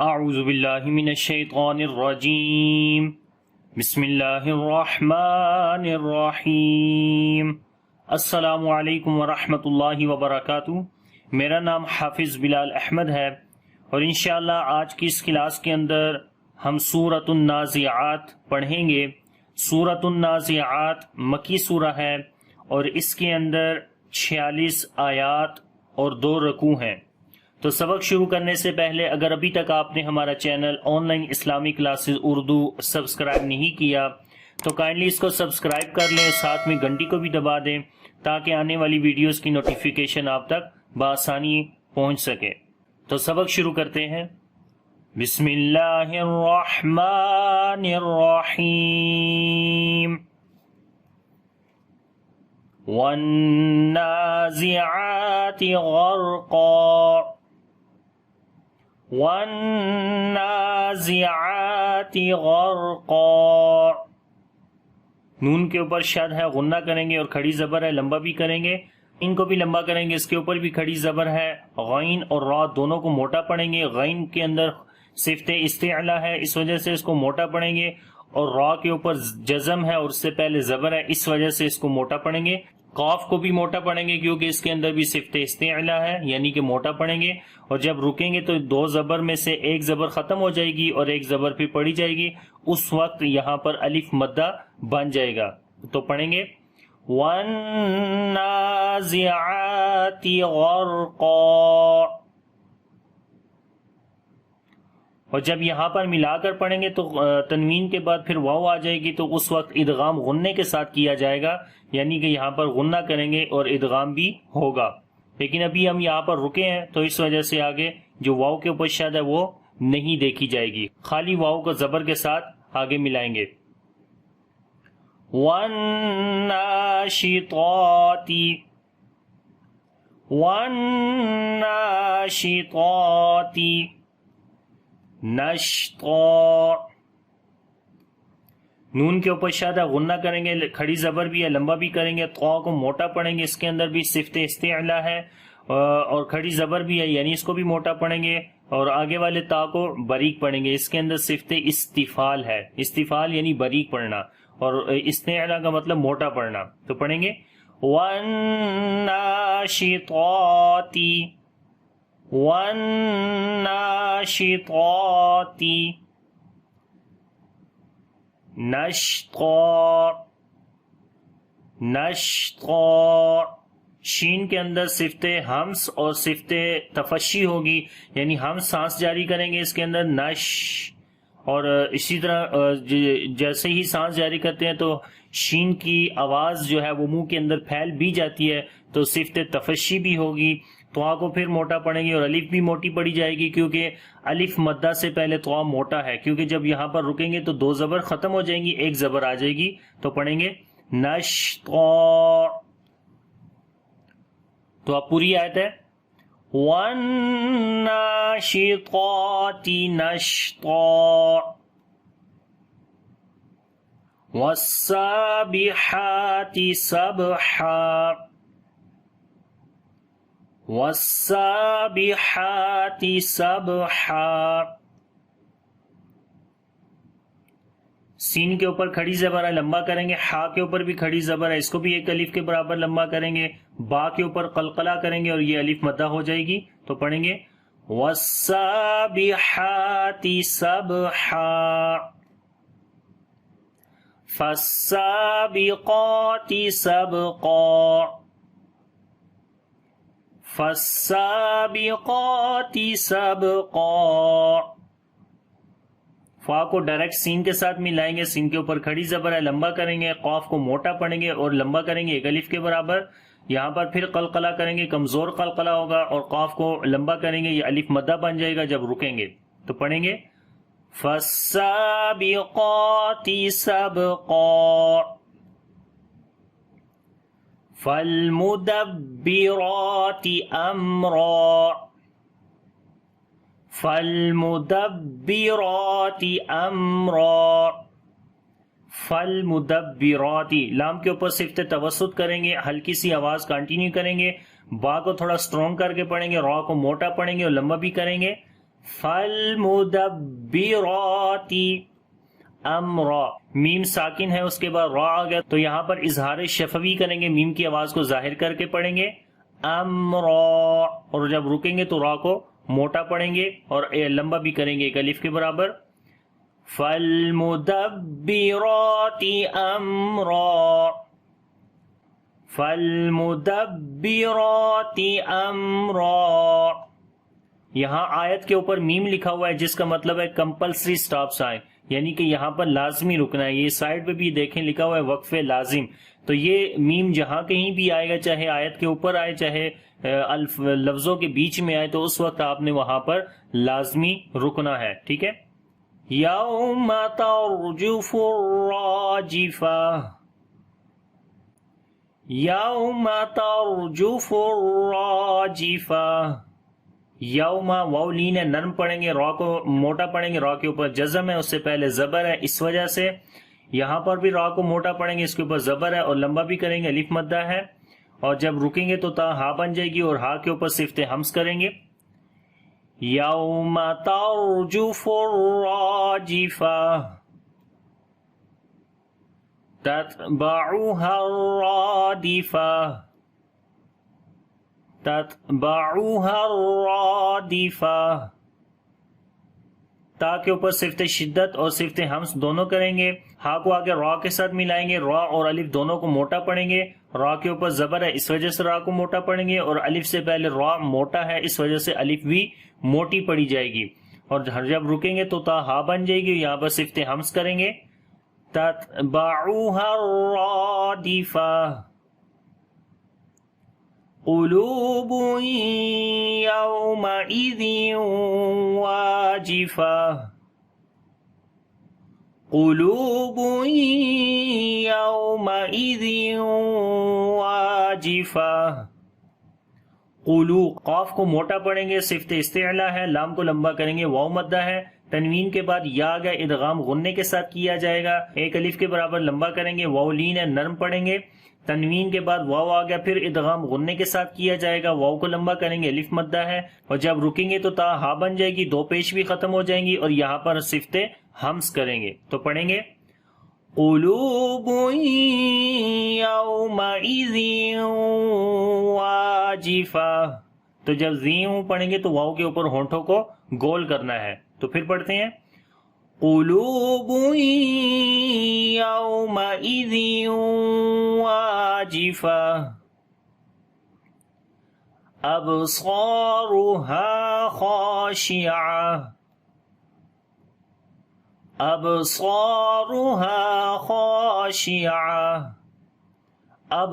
اعوذ باللہ من الشیطان الرجیم بسم اللہ الرحمن الرحیم السلام علیکم ورحمۃ اللہ وبرکاتہ۔ میرا نام حافظ بلال احمد ہے اور انشاءاللہ آج کی اس کلاس کے اندر ہم سورۃ النازعات پڑھیں گے۔ سورۃ النازعات مکی سورہ ہے اور اس کے اندر 46 آیات اور 2 رکوع ہیں۔ تو سبق شروع کرنے سے پہلے اگر ابھی تک آپ نے ہمارا چینل آن لائن اسلامی کلاسز اردو سبسکرائب نہیں کیا تو کائنڈلی اس کو سبسکرائب کر لیں، ساتھ میں گھنٹی کو بھی دبا دیں تاکہ آنے والی ویڈیوز کی نوٹیفیکیشن آپ تک بآسانی پہنچ سکے۔ تو سبق شروع کرتے ہیں۔ بسم اللہ الرحمن الرحیم والنازعات غرقا والنازعات غرقا۔ نون کے اوپر شد ہے، غنہ کریں گے اور کھڑی زبر ہے، لمبا بھی کریں گے، ان کو بھی لمبا کریں گے، اس کے اوپر بھی کھڑی زبر ہے۔ غین اور را دونوں کو موٹا پڑھیں گے، غین کے اندر صفت استعلا ہے اس وجہ سے اس کو موٹا پڑھیں گے، اور را کے اوپر جزم ہے اور اس سے پہلے زبر ہے اس وجہ سے اس کو موٹا پڑھیں گے۔ قاف کو بھی موٹا پڑھیں گے کیونکہ اس کے اندر بھی صفت استعلا ہے، یعنی کہ موٹا پڑھیں گے، اور جب رکیں گے تو 2 زبر میں سے ایک زبر ختم ہو جائے گی اور ایک زبر پھر پڑھی جائے گی، اس وقت یہاں پر الف مدہ بن جائے گا۔ تو پڑھیں گے وَالنَّازِعَاتِ غَرْقًا، اور جب یہاں پر ملا کر پڑھیں گے تو تنوین کے بعد پھر واو آ جائے گی، تو اس وقت ادغام غننے کے ساتھ کیا جائے گا، یعنی کہ یہاں پر غنہ کریں گے اور ادغام بھی ہوگا۔ لیکن ابھی ہم یہاں پر رکے ہیں تو اس وجہ سے آگے جو واو کے اوپر شد ہے وہ نہیں دیکھی جائے گی، خالی واو کو زبر کے ساتھ آگے ملائیں گے۔ وَالنَّاشِطَاتِ وَالنَّاشِطَاتِ نشطا، نون کے اوپر شد ہے، غنہ کریں گے، کھڑی زبر بھی ہے، لمبا بھی کریں گے، طا کو موٹا پڑھیں گے، اس کے اندر بھی صفت استعلا ہے اور کھڑی زبر بھی ہے، یعنی اس کو بھی موٹا پڑھیں گے، اور آگے والے تا کو باریک پڑھیں گے، اس کے اندر صفت استفال ہے، استفال یعنی باریک پڑھنا، اور استعلا کا مطلب موٹا پڑھنا۔ تو پڑھیں گے وَالنَّاشِطَاتِ وَالنَّاشِطَاتِ نشطا، نشطا، شین کے اندر صفت ہمس اور صفت تفشی ہوگی، یعنی ہم سانس جاری کریں گے اس کے اندر نش، اور اسی طرح جیسے ہی سانس جاری کرتے ہیں تو شین کی آواز جو ہے وہ منہ کے اندر پھیل بھی جاتی ہے، تو صفت تفشی بھی ہوگی، طا کو پھر موٹا پڑھیں گے اور الف بھی موٹی پڑھی جائے گی کیونکہ الف مدہ سے پہلے طا موٹا ہے، کیونکہ جب یہاں پر رکیں گے تو 2 زبر ختم ہو جائیں گی، ایک زبر آ جائے گی، تو پڑھیں گے نشطا۔ تو اب پوری آیت ہے وَالنَّاشِطَاتِ نَشْطًا وَالسَّابِحَاتِ سَبْحًا وَالسَّابِحَاتِ سَبْحًا۔ سین کے اوپر کھڑی زبر ہے، لمبا کریں گے، ہا کے اوپر بھی کھڑی زبر ہے، اس کو بھی ایک الف کے برابر لمبا کریں گے، با کے اوپر قلقلہ کریں گے اور یہ الف مدہ ہو جائے گی، تو پڑھیں گے وَالسَّابِحَاتِ سَبْحًا فَالسَّابِقَاتِ سَبْقًا فَالسَّابِقَاتِ سَبْقًا۔ فا کو ڈائریکٹ سین کے ساتھ ملائیں گے، سین کے اوپر کھڑی زبر ہے، لمبا کریں گے، قاف کو موٹا پڑھیں گے اور لمبا کریں گے ایک الف کے برابر، یہاں پر پھر قلقلہ کریں گے، کمزور قلقلہ ہوگا، اور قاف کو لمبا کریں گے، یہ الف مدہ بن جائے گا جب رکیں گے، تو پڑھیں گے فَالسَّابِقَاتِ سَبْقًا فَالْمُدَبِّرَاتِ أَمْرًا فَالْمُدَبِّرَاتِ أَمْرًا فَالْمُدَبِّرَاتِ، لام کے اوپر صفت توسط کریں گے، ہلکی سی آواز کنٹینیو کریں گے، با کو تھوڑا سٹرونگ کر کے پڑھیں گے، را کو موٹا پڑھیں گے اور لمبا بھی کریں گے، فالمدبرات امرا، میم ساکن ہے، اس کے بعد را آ گیا، تو یہاں پر اظہار شفوی کریں گے، میم کی آواز کو ظاہر کر کے پڑھیں گے امرا، اور جب رکیں گے تو را کو موٹا پڑھیں گے اور لمبا بھی کریں گے ایک الف کے برابر. فالمدبرات امرا، فالمدبرات امرا. یہاں آیت کے اوپر میم لکھا ہوا ہے جس کا مطلب ہے کمپلسری سٹاپس آئیں، یعنی کہ یہاں پر لازمی رکنا ہے. یہ سائڈ پہ بھی دیکھیں لکھا ہوا ہے وقف لازم، تو یہ میم جہاں کہیں بھی آئے گا، چاہے آیت کے اوپر آئے چاہے لفظوں کے بیچ میں آئے، تو اس وقت آپ نے وہاں پر لازمی رکنا ہے. ٹھیک ہے. یوم ترجف الراجفہ، یوم ترجف الراجفہ. یوم واو لین ہے، نرم پڑھیں گے، را کو موٹا پڑھیں گے، را کے اوپر جزم ہے، اس سے پہلے زبر ہے، اس وجہ سے یہاں پر بھی را کو موٹا پڑھیں گے، اس کے اوپر زبر ہے اور لمبا بھی کریں گے، الف مدہ ہے، اور جب رکیں گے تو تا ہا بن جائے گی اور ہا کے اوپر صفت ہمس کریں گے. یوم ترجف الراجفہ تتبعها الرادفہ، تتبعها الرادفہ. تا کے اوپر صفت شدت اور صفت ہمس دونوں کریں گے، ہا کو آگے را کے ساتھ ملائیں گے، را اور الف دونوں کو موٹا پڑھیں گے، را کے اوپر زبر ہے اس وجہ سے را کو موٹا پڑھیں گے، اور الف سے پہلے را موٹا ہے اس وجہ سے الف بھی موٹی پڑی جائے گی، اور جب رکیں گے تو تا ہا بن جائے گی، یہاں پر صفت ہمس کریں گے. تتبعها الرادفہ قلوب یومئذ واجفہ، قلوب یومئذ واجفہ. قلو، قاف کو موٹا پڑھیں گے، صفت استعلا ہے، لام کو لمبا کریں گے، واو مدہ ہے، تنوین کے بعد یا گیا، ادغام غنے کے ساتھ کیا جائے گا، ایک الف کے برابر لمبا کریں گے، واو لین ہے، نرم پڑھیں گے، تنوین کے بعد واو آ گیا، پھر ادغام غنے کے ساتھ کیا جائے گا، واو کو لمبا کریں گے، الف مدہ ہے، اور جب رکیں گے تو تا ہا بن جائے گی، دو پیش بھی ختم ہو جائیں گی، اور یہاں پر صفت ہمس کریں گے. تو پڑھیں گے قلوب یومئذ واجفہ. تو جب زیوں پڑھیں گے تو واو کے اوپر ہونٹوں کو گول کرنا ہے. تو پھر پڑھتے ہیں قلوب یومئذ واجفہ ابصارها خاشعہ، ابصارها خاشعہ. اب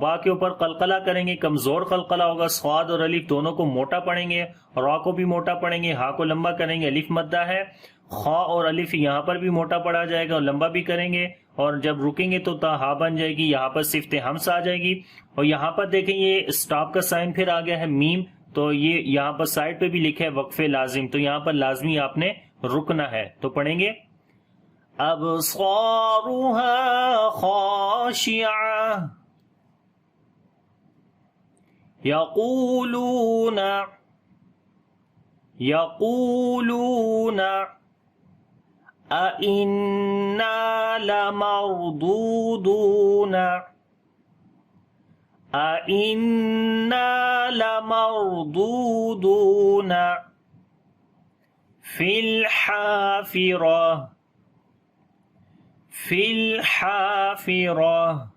با کے اوپر قلقلہ کریں گے، کمزور قلقلہ ہوگا، صاد اور الف دونوں کو موٹا پڑھیں گے، را کو بھی موٹا پڑھیں گے، ہا کو لمبا کریں گے، الف مدہ ہے، خا اور الف یہاں پر بھی موٹا پڑھا جائے گا اور لمبا بھی کریں گے، اور جب رکیں گے تو تا ہا بن جائے گی، یہاں پر صفت ہمس آ جائے گی. اور یہاں پر دیکھیں یہ سٹاپ کا سائن پھر آ گیا ہے میم، تو یہ یہاں پر سائڈ پہ بھی لکھا ہے وقف لازم، تو یہاں پر لازمی آپ نے رکنا ہے. تو پڑھیں گے ابصارها خاشعہ یقولون، یقولون أَإِنَّا لَمَرْدُودُونَ، أَإِنَّا لَمَرْدُودُونَ فِي الْحَافِرَةِ، فِي الْحَافِرَةِ.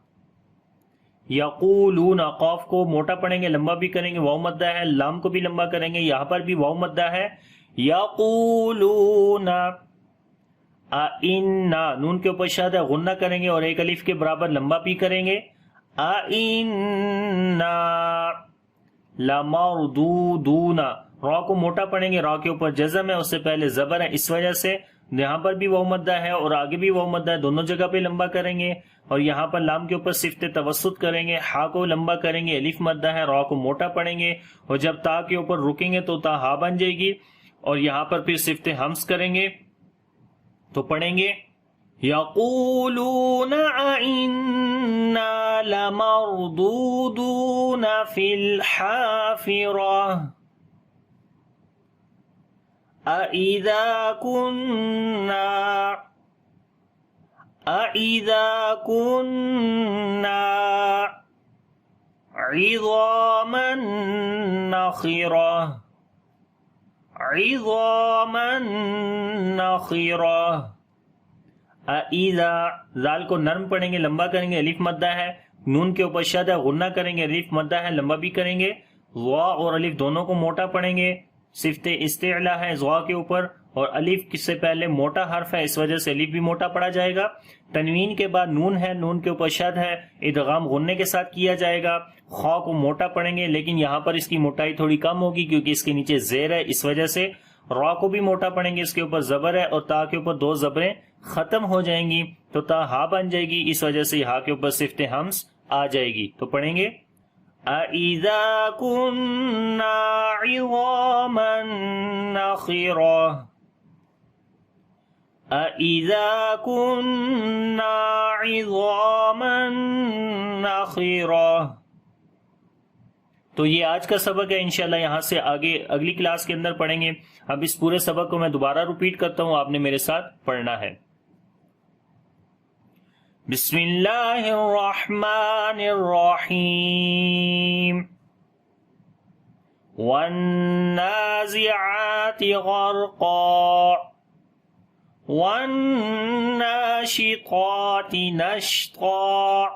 یقولون، قاف کو موٹا پڑھیں گے، لمبا بھی کریں گے، واو مدہ ہے، لام کو بھی لمبا کریں گے، یہاں پر بھی واو مدہ ہے. یقولون آئنا، نون کے اوپر شاد ہے، غنہ کریں گے اور ایک الف کے برابر لمبا بھی کریں گے. آئنا لمردودون، را کو موٹا پڑھیں گے، را کے اوپر جزم ہے، اس سے پہلے زبر ہے، اس وجہ سے یہاں پر بھی واو مدہ ہے اور آگے بھی واو مدہ ہے، دونوں جگہ پہ لمبا کریں گے، اور یہاں پر لام کے اوپر صفت توسط کریں گے، ہا کو لمبا کریں گے، الف مدہ ہے، را کو موٹا پڑھیں گے، اور جب تا کے اوپر رکیں گے تو تا ہا بن جائے گی، اور یہاں پر پھر صفت ہمس کریں گے. تو پڑھیں گے یقولون أَإِنَّا لَمَرْدُودُونَ فِي الْحَافِرَةِ أَإِذَا كُنَّا عِظَامًا نَخِرَةً. اِذا زال کو نرم پڑھیں گے، لمبا کریں گے، الف مدہ ہے، نون کے اوپر شد ہے، غنہ کریں گے، الف مدہ ہے، لمبا بھی کریں گے، ضا اور الف دونوں کو موٹا پڑھیں گے، صفت استعلا ہے ضا کے اوپر، اور الف کس سے پہلے موٹا حرف ہے، اس وجہ سے الف بھی موٹا پڑھا جائے گا. تنوین کے بعد نون ہے، نون کے اوپر شد ہے، ادغام غنے کے ساتھ کیا جائے گا. خا کو موٹا پڑھیں گے، لیکن یہاں پر اس کی موٹائی تھوڑی کم ہوگی کیونکہ اس کے نیچے زیر ہے، اس وجہ سے. را کو بھی موٹا پڑھیں گے، اس کے اوپر زبر ہے، اور تا کے اوپر دو زبریں ختم ہو جائیں گی تو تا ہا بن جائے گی، اس وجہ سے ہا کے اوپر صفت حمز آ جائے گی. تو پڑھیں گے اَإِذَا كُنَّا عِظَامًا نَخِرَةً. اَإِذَا كُنَّا عِظَامًا نَخِرَةً. تو یہ آج کا سبق ہے، انشاءاللہ یہاں سے آگے اگلی کلاس کے اندر پڑھیں گے. اب اس پورے سبق کو میں دوبارہ ریپیٹ کرتا ہوں، آپ نے میرے ساتھ پڑھنا ہے. بسم اللہ الرحمن الرحیم. والنازعات غرقا والناشطات نشطا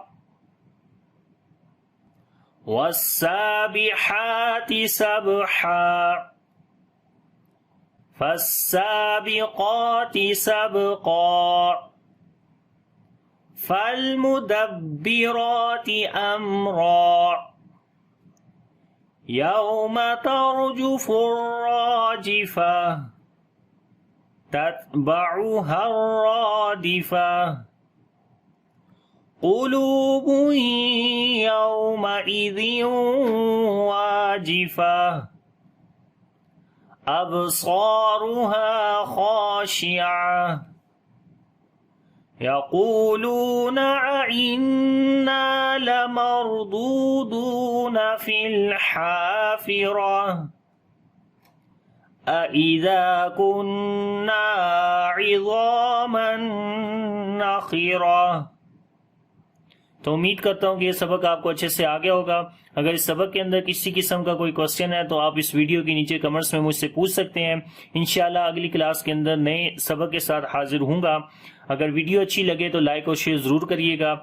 والسابحات سبحا فالسابقات سبقا فالمدبرات امرا یوم ترجف الراجفة تتبعها الرادفة قلوب يومئذ واجفة أبصارها خاشعة يقولون أئنا لمردودون في الحافرة أإذا كنا عظاما نخرة. تو امید کرتا ہوں کہ یہ سبق آپ کو اچھے سے آ گیا ہوگا. اگر اس سبق کے اندر کسی قسم کا کوئی کوسچن ہے تو آپ اس ویڈیو کے نیچے کمنٹس میں مجھ سے پوچھ سکتے ہیں. انشاءاللہ اگلی کلاس کے اندر نئے سبق کے ساتھ حاضر ہوں گا. اگر ویڈیو اچھی لگے تو لائک اور شیئر ضرور کریے گا.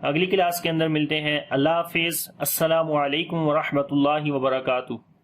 اگلی کلاس کے اندر ملتے ہیں. اللہ حافظ. السلام علیکم ورحمۃ اللہ وبرکاتہ.